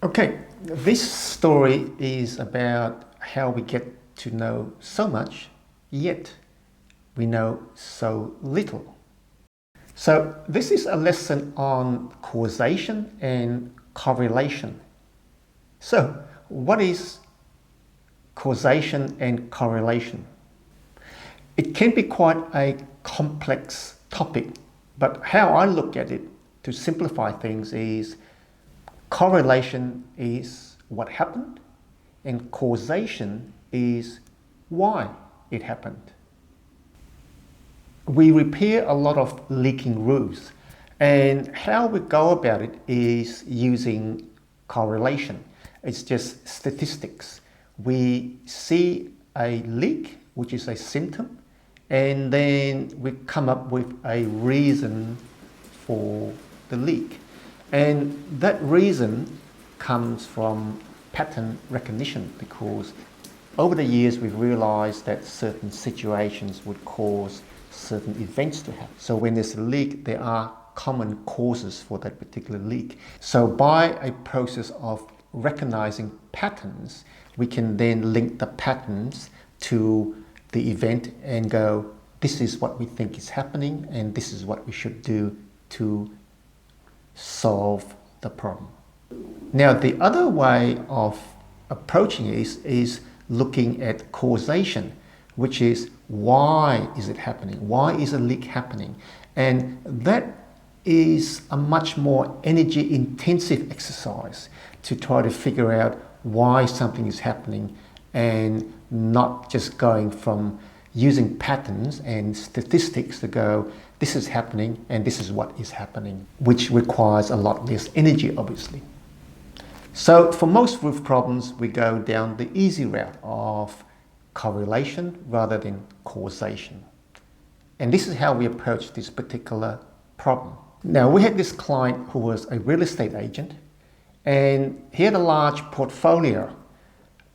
Okay, this story is about how we get to know so much, yet we know so little. So this is a lesson on causation and correlation. So what is causation and correlation? It can be quite a complex topic, but how I look at it to simplify things is correlation is what happened and causation is why it happened. We repair a lot of leaking roofs, and how we go about it is using correlation. It's just statistics. We see a leak, which is a symptom, and then we come up with a reason for the leak. And that reason comes from pattern recognition, because over the years we've realized that certain situations would cause certain events to happen. So when there's a leak, there are common causes for that particular leak. So by a process of recognizing patterns, we can then link the patterns to the event and go, this is what we think is happening and this is what we should do to solve the problem. Now, the other way of approaching it is looking at causation, which is why is it happening? Why is a leak happening? And that is a much more energy intensive exercise to try to figure out why something is happening and not just going from using patterns and statistics to go, this is happening and this is what is happening, which requires a lot less energy, obviously. So for most roof problems, we go down the easy route of correlation rather than causation. And this is how we approach this particular problem. Now, we had this client who was a real estate agent, and he had a large portfolio.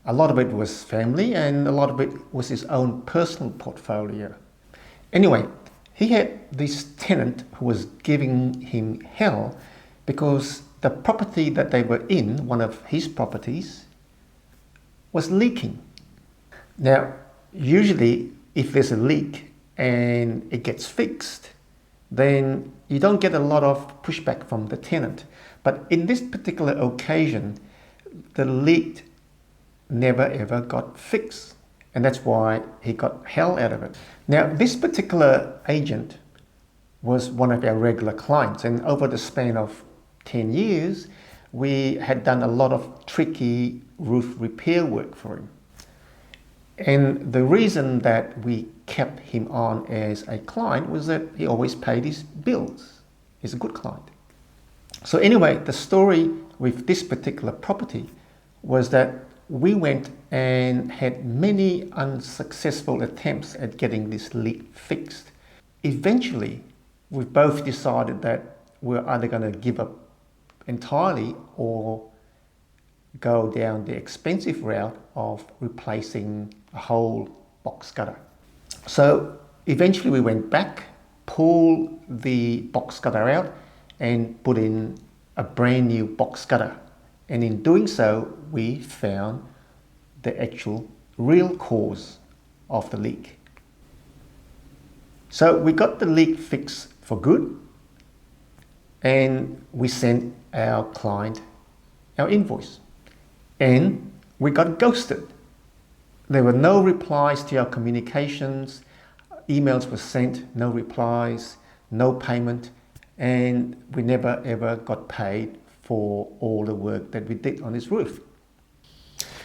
A lot of it was family and a lot of it was his own personal portfolio. Anyway, he had this tenant who was giving him hell because the property that they were in, one of his properties, was leaking. Now, usually if there's a leak and it gets fixed, then you don't get a lot of pushback from the tenant. But in this particular occasion, the leak never ever got fixed, and that's why he got hell out of it. Now, this particular agent was one of our regular clients, and over the span of 10 years, we had done a lot of tricky roof repair work for him. And the reason that we kept him on as a client was that he always paid his bills. He's a good client. So anyway, the story with this particular property was that we went and had many unsuccessful attempts at getting this leak fixed. Eventually, we both decided that we're either going to give up entirely or go down the expensive route of replacing a whole box gutter. So eventually we went back, pulled the box gutter out and put in a brand new box gutter. And in doing so, we found the actual real cause of the leak. So we got the leak fixed for good, and we sent our client our invoice. And we got ghosted. There were no replies to our communications, emails were sent, no replies, no payment, and we never ever got paid for all the work that we did on his roof.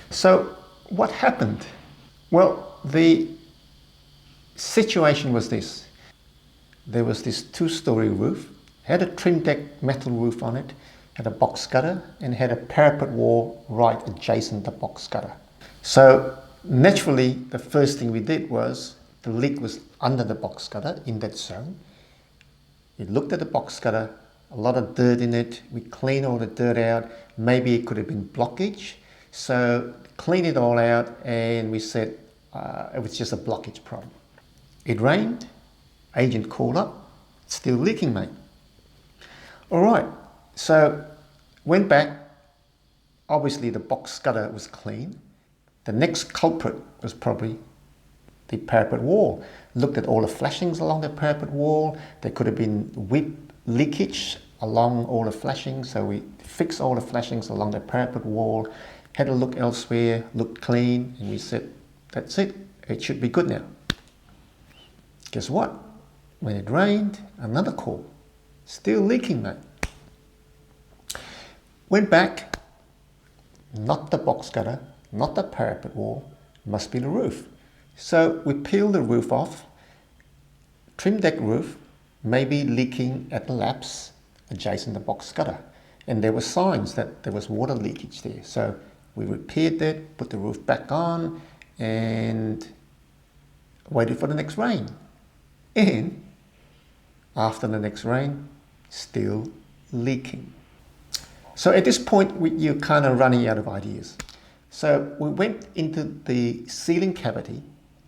So what happened? Well, the situation was this. There was this 2-story roof, had a trim deck metal roof on it, had a box gutter, and had a parapet wall right adjacent to the box gutter. So naturally, the first thing we did was, the leak was under the box gutter in that zone. We looked at the box gutter, a lot of dirt in it. We cleaned all the dirt out. Maybe it could have been blockage. So cleaned it all out and we said it was just a blockage problem. It rained, agent called up, it's still leaking, mate. All right, so went back, obviously the box gutter was clean. The next culprit was probably the parapet wall. Looked at all the flashings along the parapet wall. There could have been whip leakage along all the flashings, so we fixed all the flashings along the parapet wall, had a look elsewhere, looked clean, and we said, that's it, it should be good now. Guess what? When it rained, another call. Still leaking, mate. Went back, not the box gutter, not the parapet wall, must be the roof. So we peeled the roof off, trim deck roof, maybe leaking at the laps adjacent to the box gutter. And there were signs that there was water leakage there. So we repaired that, put the roof back on, and waited for the next rain. And after the next rain, still leaking. So at this point, you're kind of running out of ideas. So we went into the ceiling cavity,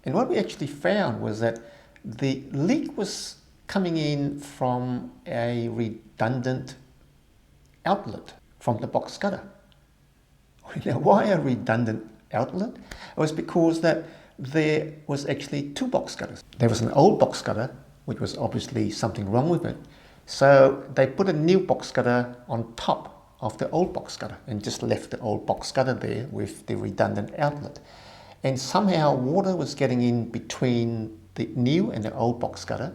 and what we actually found was that the leak was coming in from a redundant outlet from the box gutter. Now, why a redundant outlet? It was because that there was actually two box gutters. There was an old box gutter, which was obviously something wrong with it. So they put a new box gutter on top of the old box gutter and just left the old box gutter there with the redundant outlet. And somehow water was getting in between the new and the old box gutter,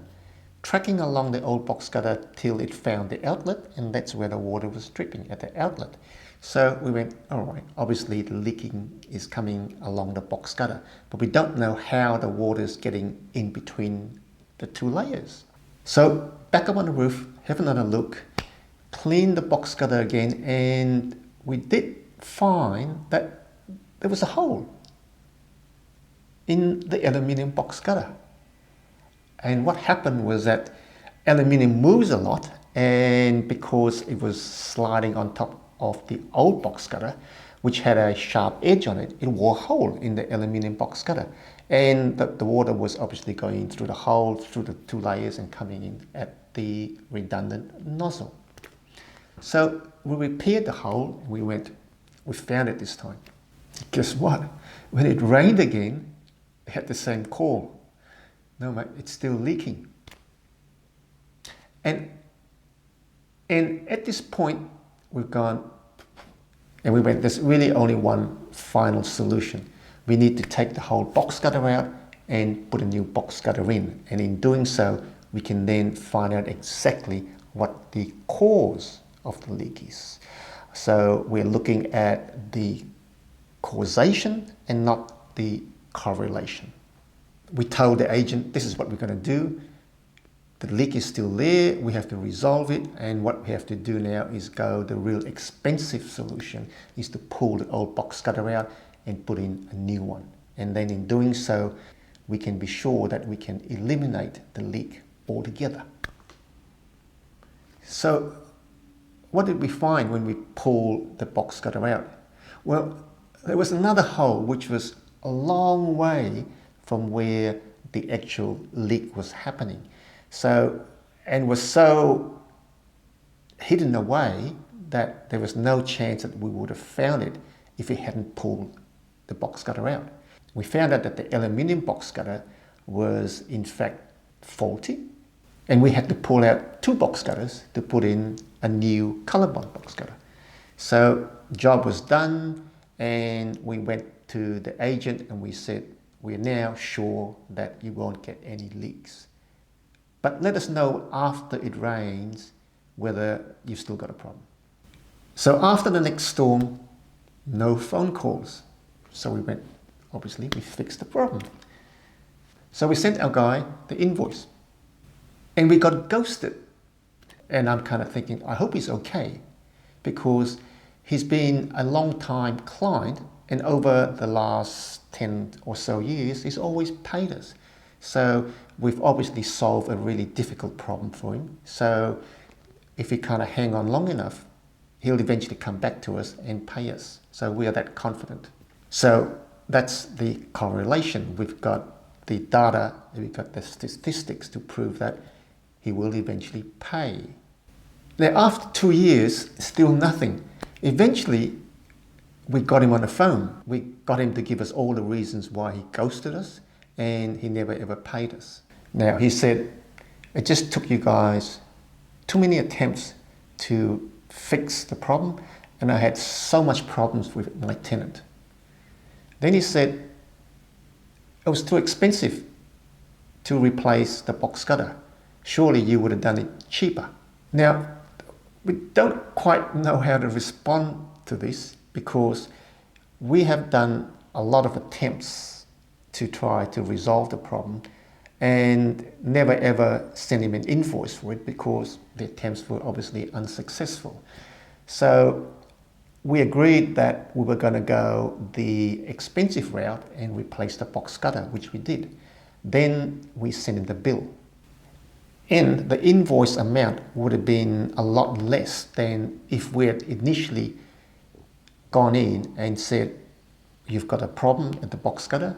tracking along the old box gutter till it found the outlet, and that's where the water was dripping, at the outlet. So we went, all right, obviously the leaking is coming along the box gutter, but we don't know how the water is getting in between the two layers. So back up on the roof, have another look, clean the box gutter again, and we did find that there was a hole in the aluminium box gutter. And what happened was that aluminium moves a lot, and because it was sliding on top of the old box gutter, which had a sharp edge on it, it wore a hole in the aluminium box gutter. And the water was obviously going through the hole, through the two layers, and coming in at the redundant nozzle. So we repaired the hole, and we found it this time. Guess what? When it rained again, it had the same call. No, mate, it's still leaking. And at this point, we've gone, and we went, there's really only one final solution. We need to take the whole box gutter out and put a new box gutter in. And in doing so, we can then find out exactly what the cause of the leak is. So we're looking at the causation and not the correlation. We told the agent, this is what we're going to do. The leak is still there, we have to resolve it, and what we have to do now is go, the real expensive solution is to pull the old box gutter out and put in a new one. And then in doing so, we can be sure that we can eliminate the leak altogether. So what did we find when we pulled the box gutter out? Well, there was another hole which was a long way from where the actual leak was happening. So, and was so hidden away that there was no chance that we would have found it if we hadn't pulled the box gutter out. We found out that the aluminium box gutter was in fact faulty, and we had to pull out two box gutters to put in a new COLORBOND box gutter. So job was done, and we went to the agent and we said, we're now sure that you won't get any leaks. But let us know after it rains whether you've still got a problem. So after the next storm, no phone calls. So we went, obviously, we fixed the problem. So we sent our guy the invoice. And we got ghosted. And I'm kind of thinking, I hope he's okay, because he's been a long time client, and over the last 10 or so years, he's always paid us. So we've obviously solved a really difficult problem for him. So if we kind of hang on long enough, he'll eventually come back to us and pay us. So we are that confident. So that's the correlation. We've got the data, we've got the statistics to prove that he will eventually pay. Now, after 2 years, still nothing. Eventually, we got him on the phone. We got him to give us all the reasons why he ghosted us and he never ever paid us. Now, he said, it just took you guys too many attempts to fix the problem, and I had so much problems with my tenant. Then he said, it was too expensive to replace the box gutter. Surely you would have done it cheaper. Now, we don't quite know how to respond to this because we have done a lot of attempts to try to resolve the problem and never ever sent him an invoice for it because the attempts were obviously unsuccessful. So we agreed that we were going to go the expensive route and replace the box gutter, which we did. Then we sent him the bill. And the invoice amount would have been a lot less than if we had initially gone in and said, you've got a problem at the box gutter,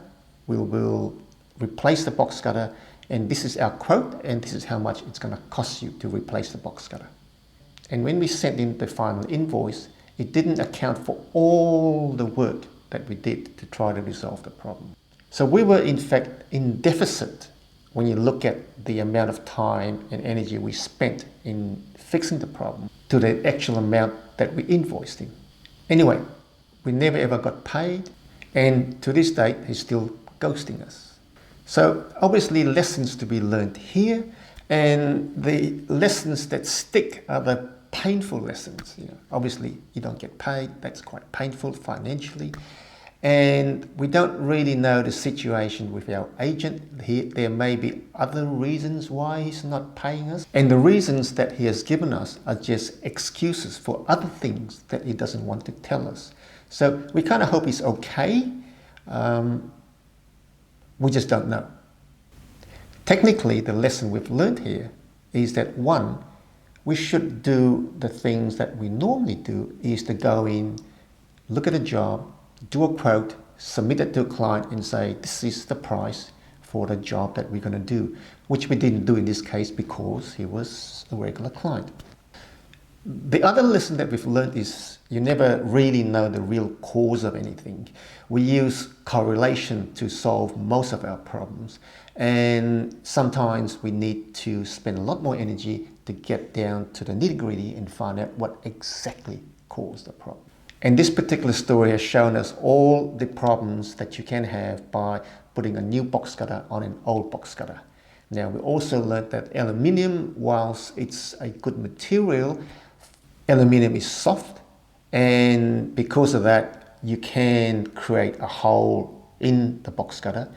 we will replace the box gutter, and this is our quote, and this is how much it's going to cost you to replace the box gutter. And when we sent in the final invoice, it didn't account for all the work that we did to try to resolve the problem. So we were in fact in deficit when you look at the amount of time and energy we spent in fixing the problem to the actual amount that we invoiced him. Anyway, we never ever got paid, and to this date he's still ghosting us. So obviously lessons to be learned here, and the lessons that stick are the painful lessons. Obviously you don't get paid, that's quite painful financially, and we don't really know the situation with our agent. There may be other reasons why he's not paying us, and the reasons that he has given us are just excuses for other things that he doesn't want to tell us. So we kind of hope he's okay. We just don't know. Technically, the lesson we've learned here is that one, we should do the things that we normally do, is to go in, look at a job, do a quote, submit it to a client and say, this is the price for the job that we're going to do, which we didn't do in this case because he was a regular client. The other lesson that we've learned is you never really know the real cause of anything. We use correlation to solve most of our problems, and sometimes we need to spend a lot more energy to get down to the nitty-gritty and find out what exactly caused the problem. And this particular story has shown us all the problems that you can have by putting a new box cutter on an old box cutter. Now, we also learned that aluminium, whilst it's a good material, aluminium is soft, and because of that, you can create a hole in the box cutter.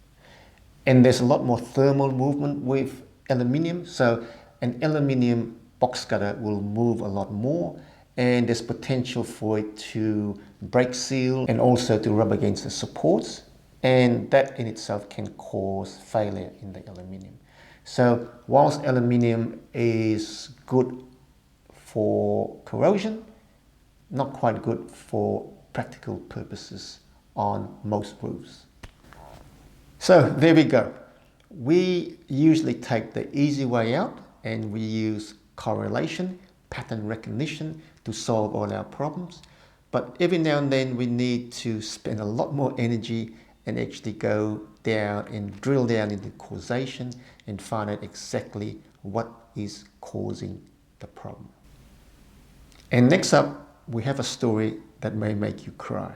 And there's a lot more thermal movement with aluminium, so an aluminium box cutter will move a lot more, and there's potential for it to break seal and also to rub against the supports, and that in itself can cause failure in the aluminium. So whilst aluminium is good for corrosion, not quite good for practical purposes on most roofs. So there we go. We usually take the easy way out and we use correlation, pattern recognition to solve all our problems. But every now and then we need to spend a lot more energy and actually go down and drill down into causation and find out exactly what is causing the problem. And next up, we have a story that may make you cry.